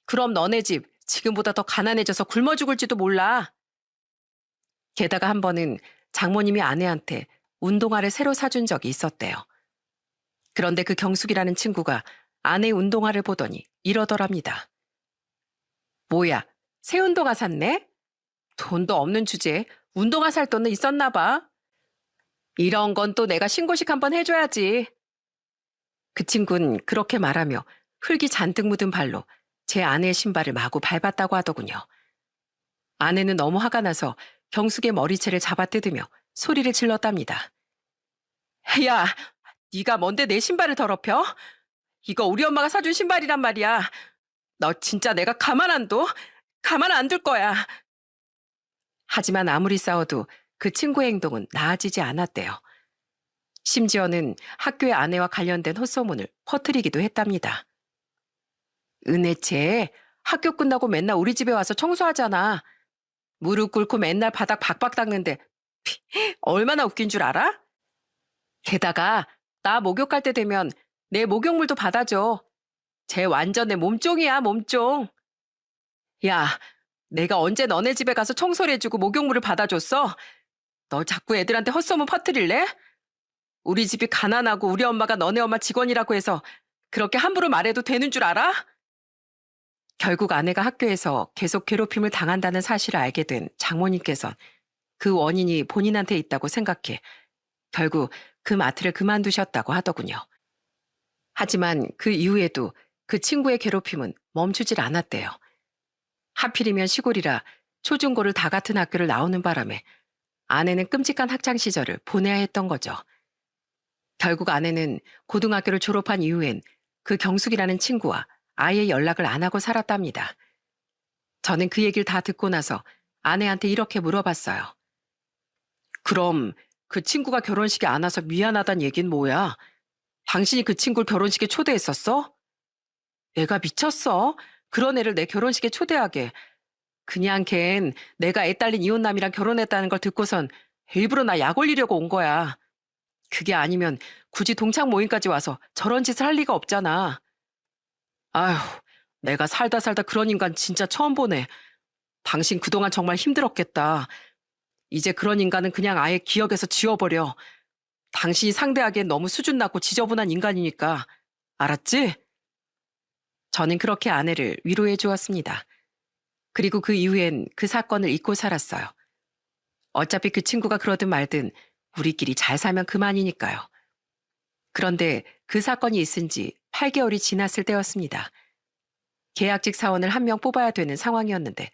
[SPEAKER 1] 그럼 너네 집 지금보다 더 가난해져서 굶어 죽을지도 몰라. 게다가 한 번은 장모님이 아내한테 운동화를 새로 사준 적이 있었대요. 그런데 그 경숙이라는 친구가 아내 운동화를 보더니 이러더랍니다. 뭐야, 새 운동화 샀네? 돈도 없는 주제에 운동화 살 돈은 있었나 봐. 이런 건 또 내가 신고식 한번 해줘야지. 그 친구는 그렇게 말하며 흙이 잔뜩 묻은 발로 제 아내의 신발을 마구 밟았다고 하더군요. 아내는 너무 화가 나서 경숙의 머리채를 잡아뜯으며 소리를 질렀답니다. 야, 네가 뭔데 내 신발을 더럽혀? 이거 우리 엄마가 사준 신발이란 말이야. 너 진짜 내가 가만 안 둬? 가만 안 둘 거야. 하지만 아무리 싸워도 그 친구의 행동은 나아지지 않았대요. 심지어는 학교의 아내와 관련된 헛소문을 퍼뜨리기도 했답니다. 은혜채, 학교 끝나고 맨날 우리 집에 와서 청소하잖아. 무릎 꿇고 맨날 바닥 박박 닦는데 얼마나 웃긴 줄 알아? 게다가 나 목욕 갈 때 되면 내 목욕물도 받아줘. 쟤 완전 내 몸종이야, 몸종. 야, 내가 언제 너네 집에 가서 청소를 해주고 목욕물을 받아줬어? 너 자꾸 애들한테 헛소문 퍼뜨릴래? 우리 집이 가난하고 우리 엄마가 너네 엄마 직원이라고 해서 그렇게 함부로 말해도 되는 줄 알아? 결국 아내가 학교에서 계속 괴롭힘을 당한다는 사실을 알게 된 장모님께선 그 원인이 본인한테 있다고 생각해 결국 그 마트를 그만두셨다고 하더군요. 하지만 그 이후에도 그 친구의 괴롭힘은 멈추질 않았대요. 하필이면 시골이라 초중고를 다 같은 학교를 나오는 바람에 아내는 끔찍한 학창 시절을 보내야 했던 거죠. 결국 아내는 고등학교를 졸업한 이후엔 그 경숙이라는 친구와 아예 연락을 안 하고 살았답니다. 저는 그 얘기를 다 듣고 나서 아내한테 이렇게 물어봤어요. 그럼 그 친구가 결혼식에 안 와서 미안하단 얘긴 뭐야? 당신이 그 친구를 결혼식에 초대했었어? 내가 미쳤어? 그런 애를 내 결혼식에 초대하게. 그냥 걘 내가 애 딸린 이혼남이랑 결혼했다는 걸 듣고선 일부러 나 약 올리려고 온 거야. 그게 아니면 굳이 동창 모임까지 와서 저런 짓을 할 리가 없잖아. 아휴, 내가 살다 살다 그런 인간 진짜 처음 보네. 당신 그동안 정말 힘들었겠다. 이제 그런 인간은 그냥 아예 기억에서 지워버려. 당신이 상대하기엔 너무 수준 낮고 지저분한 인간이니까. 알았지? 저는 그렇게 아내를 위로해 주었습니다. 그리고 그 이후엔 그 사건을 잊고 살았어요. 어차피 그 친구가 그러든 말든 우리끼리 잘 살면 그만이니까요. 그런데 그 사건이 있은 지 8개월이 지났을 때였습니다. 계약직 사원을 한 명 뽑아야 되는 상황이었는데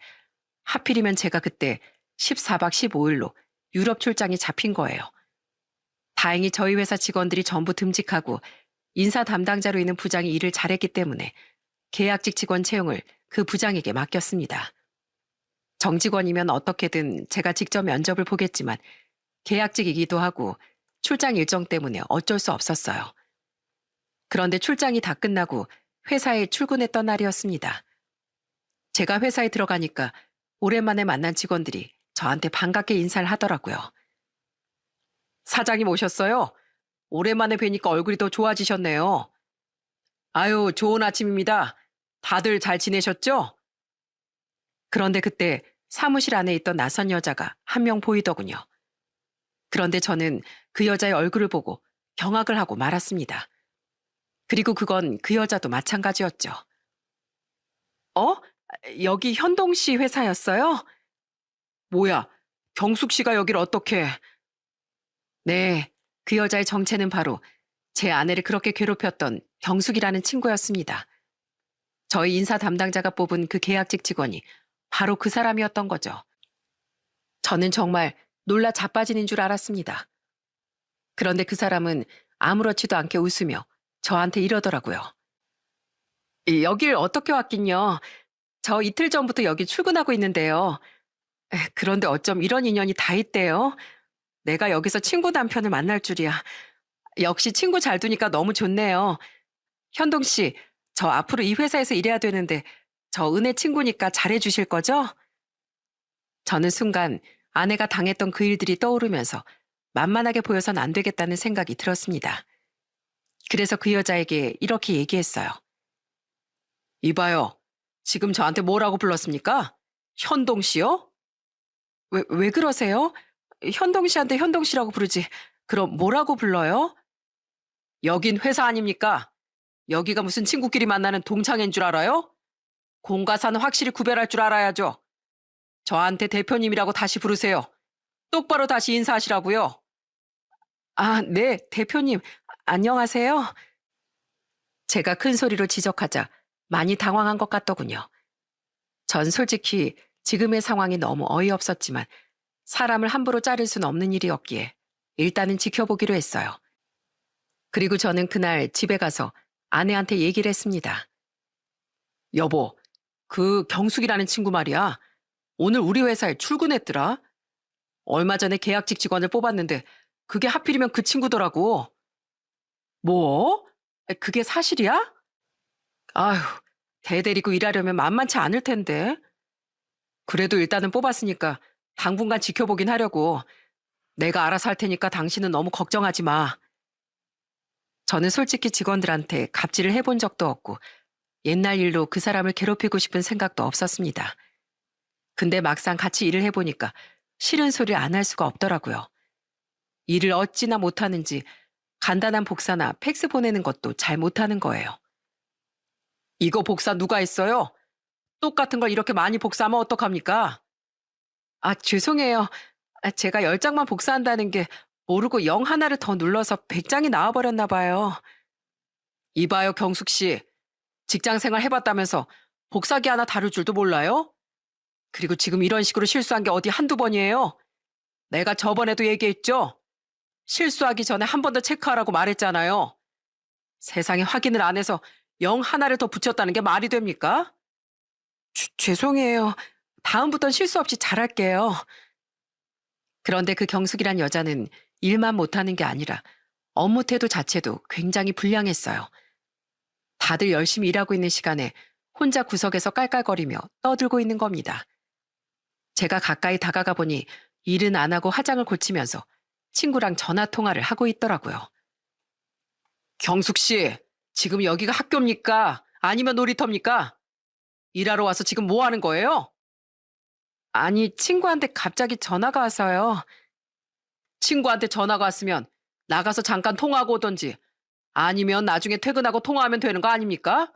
[SPEAKER 1] 하필이면 제가 그때 14박 15일로 유럽 출장이 잡힌 거예요. 다행히 저희 회사 직원들이 전부 듬직하고 인사 담당자로 있는 부장이 일을 잘했기 때문에 계약직 직원 채용을 그 부장에게 맡겼습니다. 정직원이면 어떻게든 제가 직접 면접을 보겠지만 계약직이기도 하고 출장 일정 때문에 어쩔 수 없었어요. 그런데 출장이 다 끝나고 회사에 출근했던 날이었습니다. 제가 회사에 들어가니까 오랜만에 만난 직원들이 저한테 반갑게 인사를 하더라고요. 사장님 오셨어요? 오랜만에 뵈니까 얼굴이 더 좋아지셨네요. 아유, 좋은 아침입니다. 다들 잘 지내셨죠? 그런데 그때 사무실 안에 있던 낯선 여자가 한 명 보이더군요. 그런데 저는 그 여자의 얼굴을 보고 경악을 하고 말았습니다. 그리고 그건 그 여자도 마찬가지였죠. 어? 여기 현동 씨 회사였어요? 뭐야, 경숙 씨가 여길 어떻게... 네, 그 여자의 정체는 바로 제 아내를 그렇게 괴롭혔던 경숙이라는 친구였습니다. 저희 인사 담당자가 뽑은 그 계약직 직원이 바로 그 사람이었던 거죠. 저는 정말 놀라 자빠지는 줄 알았습니다. 그런데 그 사람은 아무렇지도 않게 웃으며 저한테 이러더라고요. 여길 어떻게 왔긴요. 저 이틀 전부터 여기 출근하고 있는데요. 그런데 어쩜 이런 인연이 다 있대요. 내가 여기서 친구 남편을 만날 줄이야. 역시 친구 잘 두니까 너무 좋네요. 현동 씨, 저 앞으로 이 회사에서 일해야 되는데 저 은혜 친구니까 잘해 주실 거죠? 저는 순간 아내가 당했던 그 일들이 떠오르면서 만만하게 보여선 안 되겠다는 생각이 들었습니다. 그래서 그 여자에게 이렇게 얘기했어요. 이봐요. 지금 저한테 뭐라고 불렀습니까? 현동 씨요? 왜 그러세요? 현동 씨한테 현동 씨라고 부르지. 그럼 뭐라고 불러요? 여긴 회사 아닙니까? 여기가 무슨 친구끼리 만나는 동창인 줄 알아요? 공과 사는 확실히 구별할 줄 알아야죠. 저한테 대표님이라고 다시 부르세요. 똑바로 다시 인사하시라고요. 아, 네, 대표님. 안녕하세요. 제가 큰 소리로 지적하자 많이 당황한 것 같더군요. 전 솔직히 지금의 상황이 너무 어이없었지만 사람을 함부로 자를 순 없는 일이었기에 일단은 지켜보기로 했어요. 그리고 저는 그날 집에 가서 아내한테 얘기를 했습니다. 여보, 그 경숙이라는 친구 말이야. 오늘 우리 회사에 출근했더라. 얼마 전에 계약직 직원을 뽑았는데 그게 하필이면 그 친구더라고. 뭐? 그게 사실이야? 아휴, 대 데리고 일하려면 만만치 않을 텐데. 그래도 일단은 뽑았으니까 당분간 지켜보긴 하려고. 내가 알아서 할 테니까 당신은 너무 걱정하지 마. 저는 솔직히 직원들한테 갑질을 해본 적도 없고 옛날 일로 그 사람을 괴롭히고 싶은 생각도 없었습니다. 근데 막상 같이 일을 해보니까 싫은 소리를 안 할 수가 없더라고요. 일을 어찌나 못하는지 간단한 복사나 팩스 보내는 것도 잘 못하는 거예요. 이거 복사 누가 했어요? 똑같은 걸 이렇게 많이 복사하면 어떡합니까? 아, 죄송해요. 제가 10장만 복사한다는 게 모르고 0 하나를 더 눌러서 100장이 나와버렸나 봐요. 이봐요, 경숙 씨. 직장 생활 해봤다면서 복사기 하나 다룰 줄도 몰라요? 그리고 지금 이런 식으로 실수한 게 어디 한두 번이에요? 내가 저번에도 얘기했죠? 실수하기 전에 한 번 더 체크하라고 말했잖아요. 세상에 확인을 안 해서 영 하나를 더 붙였다는 게 말이 됩니까? 죄송해요. 다음부턴 실수 없이 잘할게요. 그런데 그 경숙이란 여자는 일만 못하는 게 아니라 업무 태도 자체도 굉장히 불량했어요. 다들 열심히 일하고 있는 시간에 혼자 구석에서 깔깔거리며 떠들고 있는 겁니다. 제가 가까이 다가가 보니 일은 안 하고 화장을 고치면서 친구랑 전화 통화를 하고 있더라고요. 경숙 씨, 지금 여기가 학교입니까? 아니면 놀이터입니까? 일하러 와서 지금 뭐 하는 거예요? 아니, 친구한테 갑자기 전화가 와서요. 친구한테 전화가 왔으면 나가서 잠깐 통화하고 오던지 아니면 나중에 퇴근하고 통화하면 되는 거 아닙니까?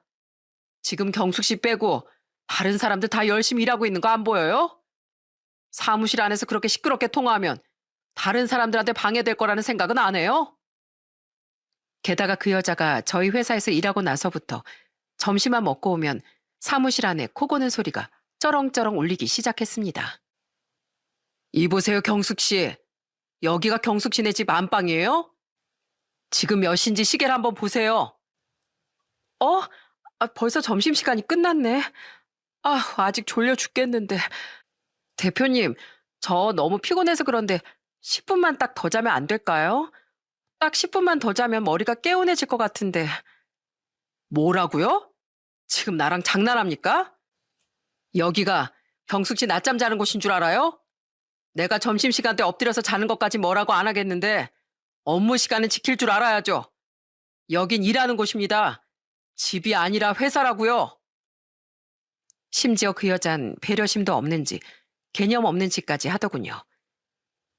[SPEAKER 1] 지금 경숙 씨 빼고 다른 사람들 다 열심히 일하고 있는 거 안 보여요? 사무실 안에서 그렇게 시끄럽게 통화하면 다른 사람들한테 방해될 거라는 생각은 안 해요? 게다가 그 여자가 저희 회사에서 일하고 나서부터 점심만 먹고 오면 사무실 안에 코 고는 소리가 쩌렁쩌렁 울리기 시작했습니다. 이보세요, 경숙 씨. 여기가 경숙 씨네 집 안방이에요? 지금 몇 시인지 시계를 한번 보세요. 어? 벌써 점심시간이 끝났네. 아직 졸려 죽겠는데. 대표님, 저 너무 피곤해서 그런데 10분만 딱 더 자면 안 될까요? 딱 10분만 더 자면 머리가 개운해질 것 같은데. 뭐라고요? 지금 나랑 장난합니까? 여기가 경숙 씨 낮잠 자는 곳인 줄 알아요? 내가 점심시간 때 엎드려서 자는 것까지 뭐라고 안 하겠는데 업무 시간은 지킬 줄 알아야죠. 여긴 일하는 곳입니다. 집이 아니라 회사라고요. 심지어 그 여잔 배려심도 없는지 개념 없는지까지 하더군요.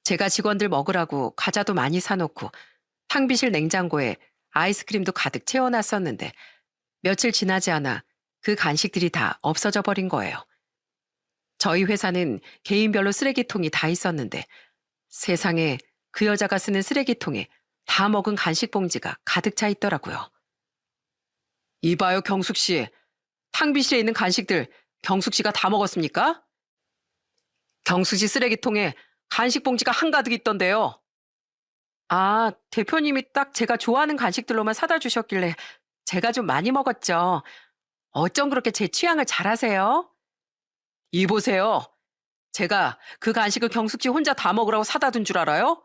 [SPEAKER 1] 제가 직원들 먹으라고 과자도 많이 사놓고 탕비실 냉장고에 아이스크림도 가득 채워놨었는데 며칠 지나지 않아 그 간식들이 다 없어져 버린 거예요. 저희 회사는 개인별로 쓰레기통이 다 있었는데 세상에 그 여자가 쓰는 쓰레기통에 다 먹은 간식 봉지가 가득 차 있더라고요. 이봐요, 경숙 씨. 탕비실에 있는 간식들 경숙 씨가 다 먹었습니까? 경숙 씨 쓰레기통에 간식 봉지가 한가득 있던데요. 대표님이 딱 제가 좋아하는 간식들로만 사다 주셨길래 제가 좀 많이 먹었죠. 어쩜 그렇게 제 취향을 잘 아세요? 이보세요. 제가 그 간식을 경숙 씨 혼자 다 먹으라고 사다 둔 줄 알아요?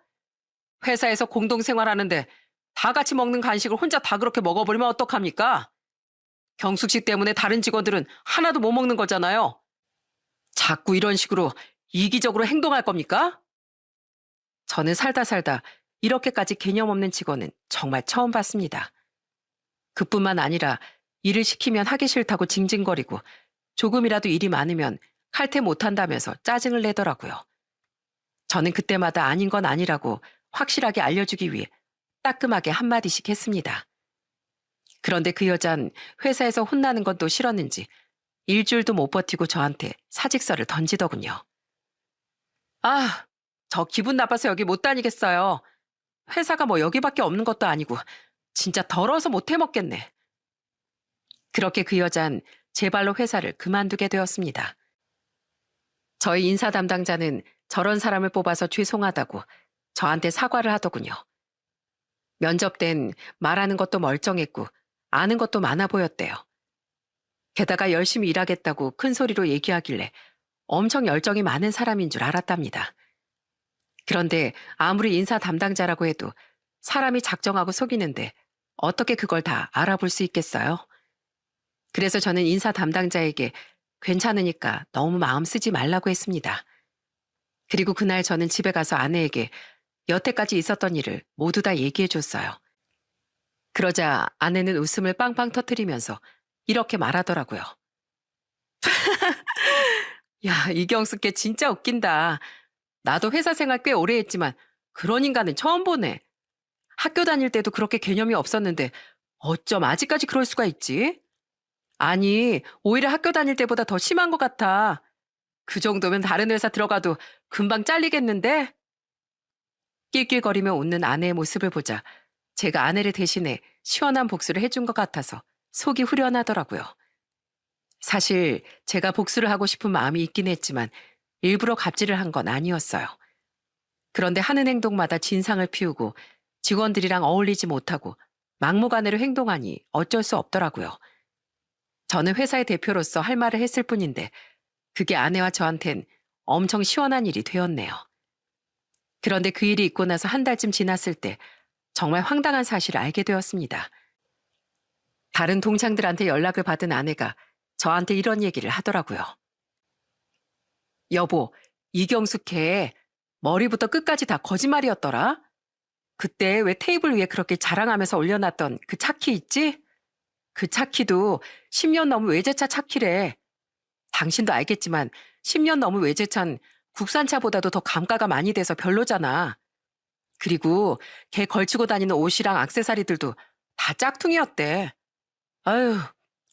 [SPEAKER 1] 회사에서 공동생활하는데 다 같이 먹는 간식을 혼자 다 그렇게 먹어버리면 어떡합니까? 경숙 씨 때문에 다른 직원들은 하나도 못 먹는 거잖아요. 자꾸 이런 식으로 이기적으로 행동할 겁니까? 저는 살다 살다 이렇게까지 개념 없는 직원은 정말 처음 봤습니다. 그뿐만 아니라 일을 시키면 하기 싫다고 징징거리고 조금이라도 일이 많으면 칼퇴 못한다면서 짜증을 내더라고요. 저는 그때마다 아닌 건 아니라고 확실하게 알려주기 위해 따끔하게 한마디씩 했습니다. 그런데 그 여잔 회사에서 혼나는 건 또 싫었는지 일주일도 못 버티고 저한테 사직서를 던지더군요. 저 기분 나빠서 여기 못 다니겠어요. 회사가 뭐 여기밖에 없는 것도 아니고 진짜 더러워서 못 해먹겠네. 그렇게 그 여잔 제 발로 회사를 그만두게 되었습니다. 저희 인사 담당자는 저런 사람을 뽑아서 죄송하다고 저한테 사과를 하더군요. 면접 땐 말하는 것도 멀쩡했고 아는 것도 많아 보였대요. 게다가 열심히 일하겠다고 큰 소리로 얘기하길래 엄청 열정이 많은 사람인 줄 알았답니다. 그런데 아무리 인사 담당자라고 해도 사람이 작정하고 속이는데 어떻게 그걸 다 알아볼 수 있겠어요? 그래서 저는 인사 담당자에게 괜찮으니까 너무 마음 쓰지 말라고 했습니다. 그리고 그날 저는 집에 가서 아내에게 여태까지 있었던 일을 모두 다 얘기해 줬어요. 그러자 아내는 웃음을 빵빵 터뜨리면서 이렇게 말하더라고요. 야, 이경숙 걔 진짜 웃긴다. 나도 회사 생활 꽤 오래 했지만 그런 인간은 처음 보네. 학교 다닐 때도 그렇게 개념이 없었는데 어쩜 아직까지 그럴 수가 있지? 아니, 오히려 학교 다닐 때보다 더 심한 것 같아. 그 정도면 다른 회사 들어가도 금방 잘리겠는데? 낄낄거리며 웃는 아내의 모습을 보자 제가 아내를 대신해 시원한 복수를 해준 것 같아서 속이 후련하더라고요. 사실 제가 복수를 하고 싶은 마음이 있긴 했지만 일부러 갑질을 한 건 아니었어요. 그런데 하는 행동마다 진상을 피우고 직원들이랑 어울리지 못하고 막무가내로 행동하니 어쩔 수 없더라고요. 저는 회사의 대표로서 할 말을 했을 뿐인데 그게 아내와 저한텐 엄청 시원한 일이 되었네요. 그런데 그 일이 있고 나서 한 달쯤 지났을 때 정말 황당한 사실을 알게 되었습니다. 다른 동창들한테 연락을 받은 아내가 저한테 이런 얘기를 하더라고요. 여보, 이경숙 걔 머리부터 끝까지 다 거짓말이었더라? 그때 왜 테이블 위에 그렇게 자랑하면서 올려놨던 그 차키 있지? 그 차키도 10년 넘은 외제차 차키래. 당신도 알겠지만 10년 넘은 외제차는 국산차보다도 더 감가가 많이 돼서 별로잖아. 그리고 걔 걸치고 다니는 옷이랑 액세서리들도 다 짝퉁이었대. 아유,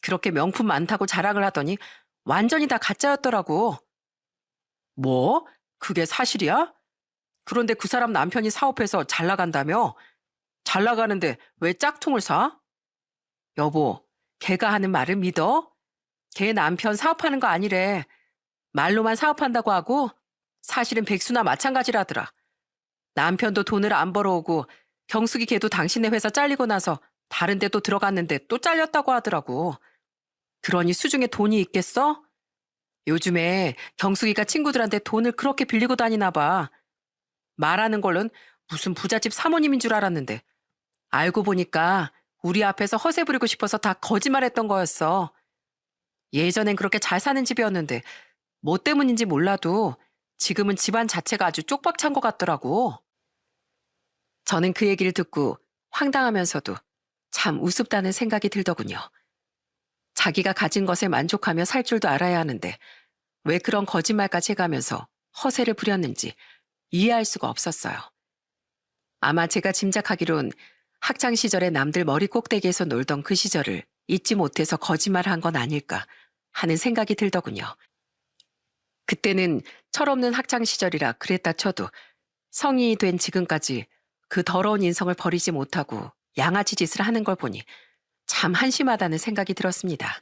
[SPEAKER 1] 그렇게 명품 많다고 자랑을 하더니 완전히 다 가짜였더라고. 뭐? 그게 사실이야? 그런데 그 사람 남편이 사업해서 잘 나간다며? 잘 나가는데 왜 짝퉁을 사? 여보, 걔가 하는 말을 믿어? 걔 남편 사업하는 거 아니래. 말로만 사업한다고 하고 사실은 백수나 마찬가지라더라. 남편도 돈을 안 벌어오고 경숙이 걔도 당신네 회사 잘리고 나서 다른 데 또 들어갔는데 또 잘렸다고 하더라고. 그러니 수중에 돈이 있겠어? 요즘에 경숙이가 친구들한테 돈을 그렇게 빌리고 다니나 봐. 말하는 걸로는 무슨 부잣집 사모님인 줄 알았는데 알고 보니까 우리 앞에서 허세 부리고 싶어서 다 거짓말했던 거였어. 예전엔 그렇게 잘 사는 집이었는데 뭐 때문인지 몰라도 지금은 집안 자체가 아주 쪽박 찬 것 같더라고. 저는 그 얘기를 듣고 황당하면서도 참 우습다는 생각이 들더군요. 자기가 가진 것에 만족하며 살 줄도 알아야 하는데 왜 그런 거짓말까지 해가면서 허세를 부렸는지 이해할 수가 없었어요. 아마 제가 짐작하기론 학창 시절에 남들 머리 꼭대기에서 놀던 그 시절을 잊지 못해서 거짓말한 건 아닐까 하는 생각이 들더군요. 그때는 철없는 학창 시절이라 그랬다 쳐도 성인이 된 지금까지 그 더러운 인성을 버리지 못하고 양아치 짓을 하는 걸 보니 참 한심하다는 생각이 들었습니다.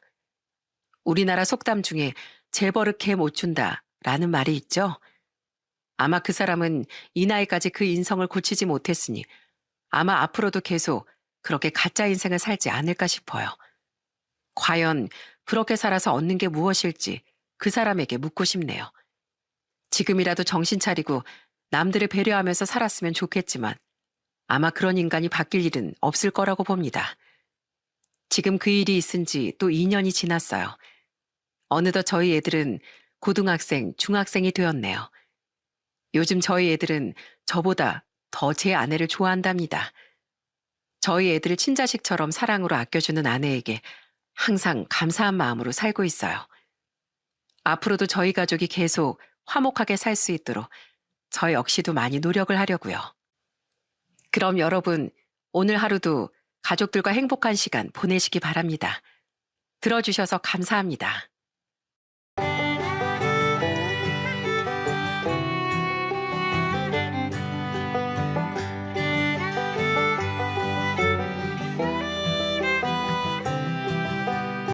[SPEAKER 1] 우리나라 속담 중에 재벌을 개 못 준다 라는 말이 있죠. 아마 그 사람은 이 나이까지 그 인성을 고치지 못했으니 아마 앞으로도 계속 그렇게 가짜 인생을 살지 않을까 싶어요. 과연 그렇게 살아서 얻는 게 무엇일지 그 사람에게 묻고 싶네요. 지금이라도 정신 차리고 남들을 배려하면서 살았으면 좋겠지만 아마 그런 인간이 바뀔 일은 없을 거라고 봅니다. 지금 그 일이 있은 지 또 2년이 지났어요. 어느덧 저희 애들은 고등학생, 중학생이 되었네요. 요즘 저희 애들은 저보다 더 제 아내를 좋아한답니다. 저희 애들을 친자식처럼 사랑으로 아껴주는 아내에게 항상 감사한 마음으로 살고 있어요. 앞으로도 저희 가족이 계속 화목하게 살 수 있도록 저 역시도 많이 노력을 하려고요. 그럼 여러분, 오늘 하루도 가족들과 행복한 시간 보내시기 바랍니다. 들어주셔서 감사합니다.